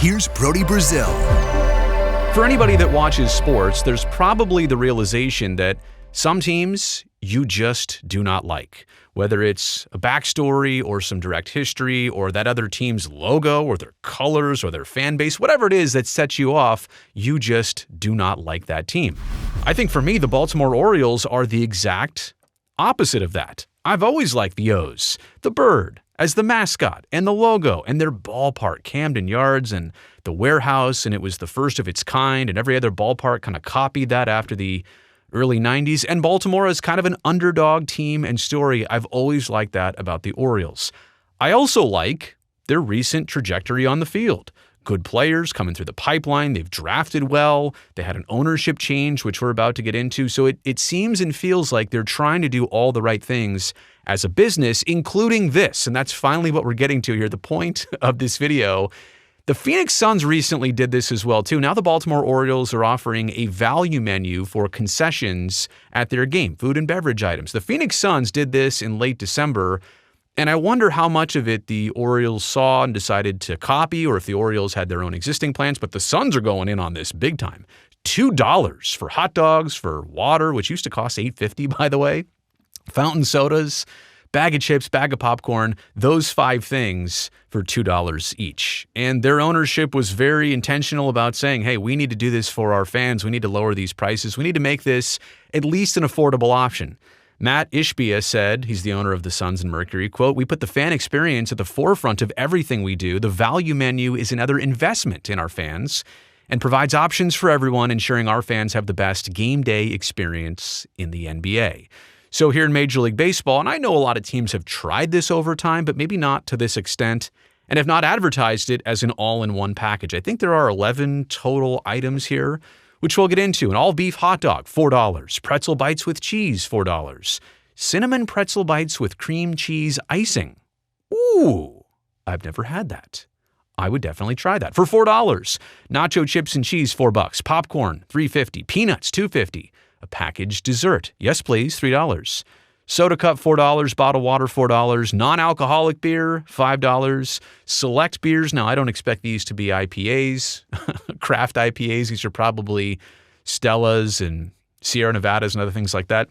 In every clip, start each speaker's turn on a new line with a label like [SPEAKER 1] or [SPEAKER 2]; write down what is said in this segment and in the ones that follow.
[SPEAKER 1] here's Brody Brazil.
[SPEAKER 2] For anybody that watches sports, there's probably the realization that some teams you just do not like. Whether it's a backstory or some direct history or that other team's logo or their colors or their fan base, whatever it is that sets you off, you just do not like that team. I think for me, the Baltimore Orioles are the exact opposite of that. I've always liked the O's, the bird as the mascot and the logo and their ballpark, Camden Yards and the warehouse, and it was the first of its kind, and every other ballpark kind of copied that after the early 90s. And Baltimore is kind of an underdog team and story. I've always liked that about the Orioles. I also like their recent trajectory on the field. Good players coming through the pipeline. They've drafted well. They had an ownership change, which we're about to get into. So it seems and feels like they're trying to do all the right things as a business, including this. And that's finally what we're getting to here. The point of this video. The Phoenix Suns recently did this as well, too. Now the Baltimore Orioles are offering a value menu for concessions at their game, food and beverage items. The Phoenix Suns did this in late December, and I wonder how much of it the Orioles saw and decided to copy, or if the Orioles had their own existing plans, but the Suns are going in on this big time. $2 for hot dogs, for water, which used to cost $8.50, by the way, fountain sodas, bag of chips, bag of popcorn, those 5 things for $2 each. And their ownership was very intentional about saying, hey, we need to do this for our fans. We need to lower these prices. We need to make this at least an affordable option. Matt Ishbia said, he's the owner of the Suns and Mercury, quote, "We put the fan experience at the forefront of everything we do. The value menu is another investment in our fans and provides options for everyone, ensuring our fans have the best game day experience in the NBA." So here in Major League Baseball, and I know a lot of teams have tried this over time, but maybe not to this extent, and have not advertised it as an all-in-one package. I think there are 11 total items here, which we'll get into. An all-beef hot dog, $4. Pretzel bites with cheese, $4. Cinnamon pretzel bites with cream cheese icing. Ooh, I've never had that. I would definitely try that. For $4. Nacho chips and cheese, $4. Popcorn, $3.50. Peanuts, $2.50. A packaged dessert. Yes, please, $3. Soda cup, $4. Bottled water, $4. Non-alcoholic beer, $5. Select beers. Now, I don't expect these to be IPAs, craft IPAs. These are probably Stellas and Sierra Nevadas and other things like that.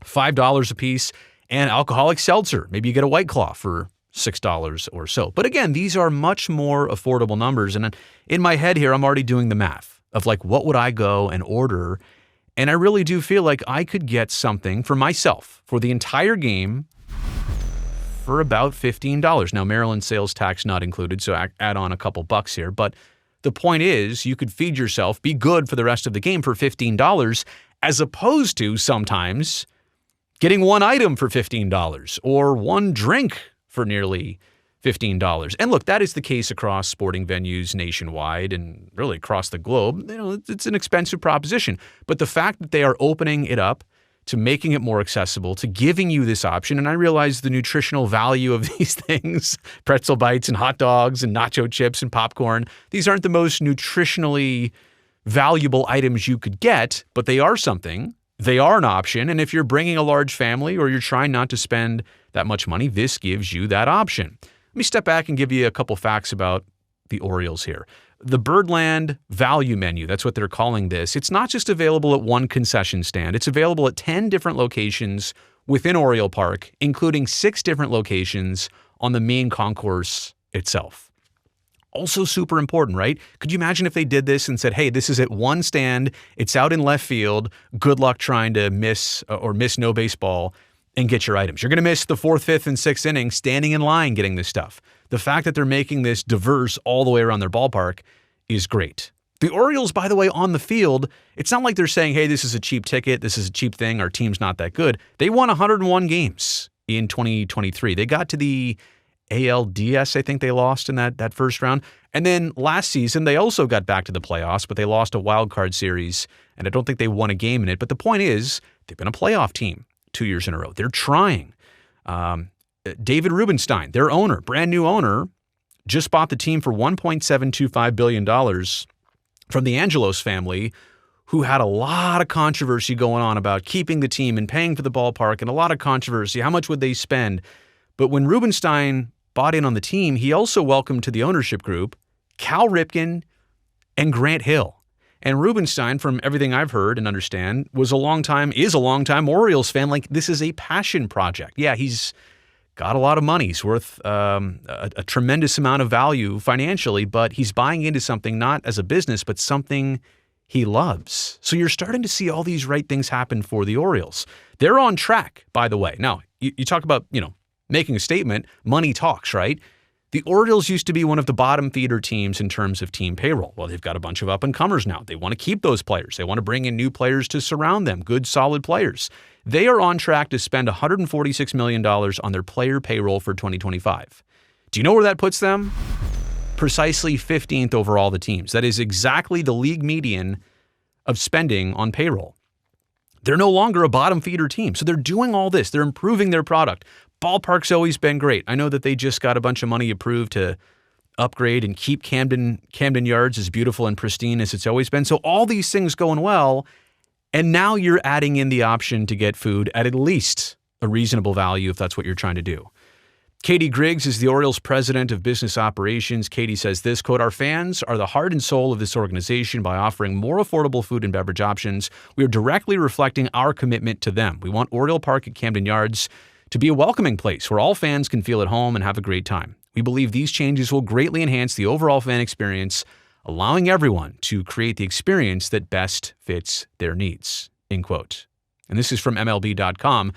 [SPEAKER 2] $5 a piece. And alcoholic seltzer. Maybe you get a White Claw for $6 or so. But again, these are much more affordable numbers. And in my head here, I'm already doing the math of like, what would I go and order? And I really do feel like I could get something for myself for the entire game for about $15. Now, Maryland sales tax not included, so add on a couple bucks here. But the point is, you could feed yourself, be good for the rest of the game for $15, as opposed to sometimes getting one item for $15 or one drink for nearly $15. And look, that is the case across sporting venues nationwide and really across the globe. You know, it's an expensive proposition. But the fact that they are opening it up to making it more accessible, to giving you this option, and I realize the nutritional value of these things, pretzel bites and hot dogs and nacho chips and popcorn, these aren't the most nutritionally valuable items you could get, but they are something. They are an option. And if you're bringing a large family or you're trying not to spend that much money, this gives you that option. Let me step back and give you a couple facts about the Orioles here. The Birdland Value Menu, that's what they're calling this. It's not just available at one concession stand. It's available at 10 different locations within Oriole Park, including 6 different locations on the main concourse itself. Also super important, right? Could you imagine if they did this and said, hey, this is at one stand, it's out in left field, good luck trying to miss no baseball and get your items. You're going to miss the 4th, 5th, and 6th inning standing in line getting this stuff. The fact that they're making this diverse all the way around their ballpark is great. The Orioles, by the way, on the field, it's not like they're saying, hey, this is a cheap ticket, this is a cheap thing, our team's not that good. They won 101 games in 2023. They got to the ALDS, I think they lost in that first round. And then last season, they also got back to the playoffs, but they lost a wild card series, and I don't think they won a game in it. But the point is, they've been a playoff team 2 years in a row. They're trying. David Rubenstein, their owner, brand new owner, just bought the team for $1.725 billion from the Angelos family, who had a lot of controversy going on about keeping the team and paying for the ballpark and a lot of controversy. How much would they spend? But when Rubenstein bought in on the team, he also welcomed to the ownership group Cal Ripken, and Grant Hill. And Rubenstein, from everything I've heard and understand, is a longtime Orioles fan. Like, this is a passion project. Yeah, he's got a lot of money. He's worth a tremendous amount of value financially, but he's buying into something not as a business, but something he loves. So you're starting to see all these right things happen for the Orioles. They're on track, by the way. Now, you talk about, making a statement. Money talks, right? The Orioles used to be one of the bottom feeder teams in terms of team payroll. Well, they've got a bunch of up-and-comers now. They want to keep those players. They want to bring in new players to surround them, good, solid players. They are on track to spend $146 million on their player payroll for 2025. Do you know where that puts them? Precisely 15th over all the teams. That is exactly the league median of spending on payroll. They're no longer a bottom feeder team. So they're doing all this. They're improving their product. Ballpark's always been great. I know that they just got a bunch of money approved to upgrade and keep Camden Yards as beautiful and pristine as it's always been. So all these things going well, and now you're adding in the option to get food at least a reasonable value if that's what you're trying to do. Katie Griggs is the Orioles president of business operations. Katie says this, quote, "Our fans are the heart and soul of this organization. By offering more affordable food and beverage options, we are directly reflecting our commitment to them. We want Oriole Park at Camden Yards to be a welcoming place where all fans can feel at home and have a great time. We believe these changes will greatly enhance the overall fan experience, allowing everyone to create the experience that best fits their needs," end quote. And this is from MLB.com.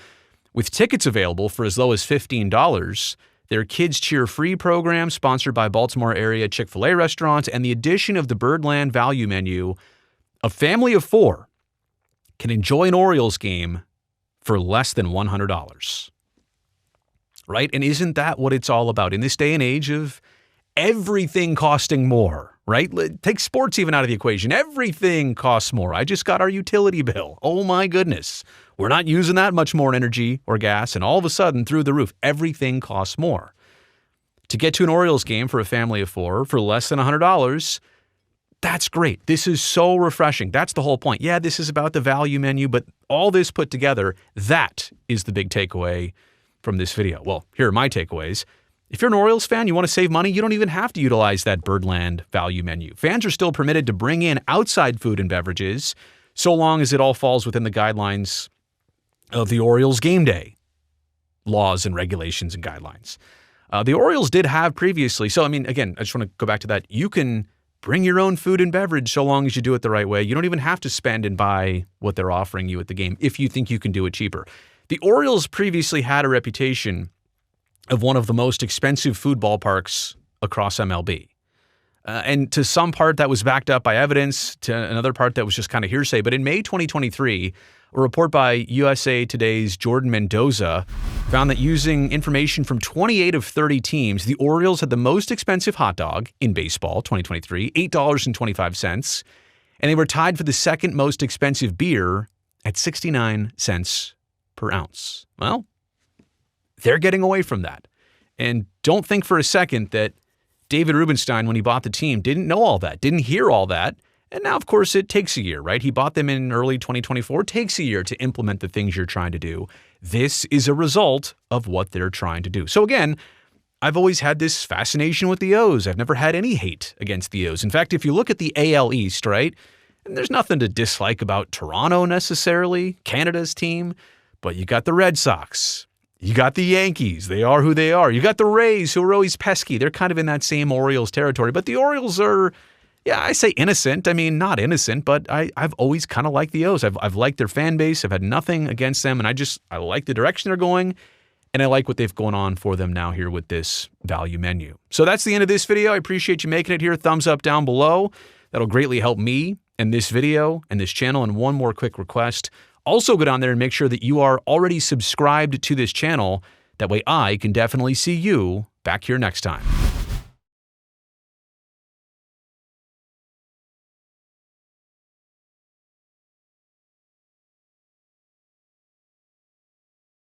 [SPEAKER 2] With tickets available for as low as $15, their Kids Cheer Free program, sponsored by Baltimore area Chick-fil-A restaurants, and the addition of the Birdland value menu, a family of 4 can enjoy an Orioles game for less than $100. Right? And isn't that what it's all about in this day and age of everything costing more, right? Take sports even out of the equation. Everything costs more. I just got our utility bill. Oh my goodness. We're not using that much more energy or gas, and all of a sudden, through the roof, everything costs more. To get to an Orioles game for a family of 4 for less than $100, that's great. This is so refreshing. That's the whole point. Yeah, this is about the value menu, but all this put together, that is the big takeaway from this video. Well, here are my takeaways. If you're an Orioles fan, you want to save money, you don't even have to utilize that Birdland value menu. Fans are still permitted to bring in outside food and beverages, so long as it all falls within the guidelines of the Orioles game day laws and regulations and guidelines. The Orioles did have previously, so I mean, again, I just want to go back to that. You can bring your own food and beverage so long as you do it the right way. You don't even have to spend and buy what they're offering you at the game if you think you can do it cheaper. The Orioles previously had a reputation of one of the most expensive food ballparks across MLB. And to some part that was backed up by evidence, to another part that was just kind of hearsay. But in May 2023, a report by USA Today's Jordan Mendoza found that using information from 28 of 30 teams, the Orioles had the most expensive hot dog in baseball, 2023, $8.25. And they were tied for the second most expensive beer at 69 cents per ounce. Well, they're getting away from that. And don't think for a second that David Rubenstein, when he bought the team, didn't know all that, didn't hear all that. And now, of course, it takes a year, right? He bought them in early 2024. It takes a year to implement the things you're trying to do. This is a result of what they're trying to do. So again, I've always had this fascination with the O's. I've never had any hate against the O's. In fact, if you look at the AL East, right, and there's nothing to dislike about Toronto necessarily, Canada's team, but you got the Red Sox. You got the Yankees. They are who they are. You got the Rays, who are always pesky. They're kind of in that same Orioles territory. But the Orioles are, yeah, I say innocent. I mean, not innocent, but I've always kind of liked the O's. I've liked their fan base. I've had nothing against them, and I like the direction they're going, and I like what they've going on for them now here with this value menu. So that's the end of this video. I appreciate you making it here. Thumbs up down below. That'll greatly help me and this video and this channel. And one more quick request. Also go down there and make sure that you are already subscribed to this channel. That way I can definitely see you back here next time.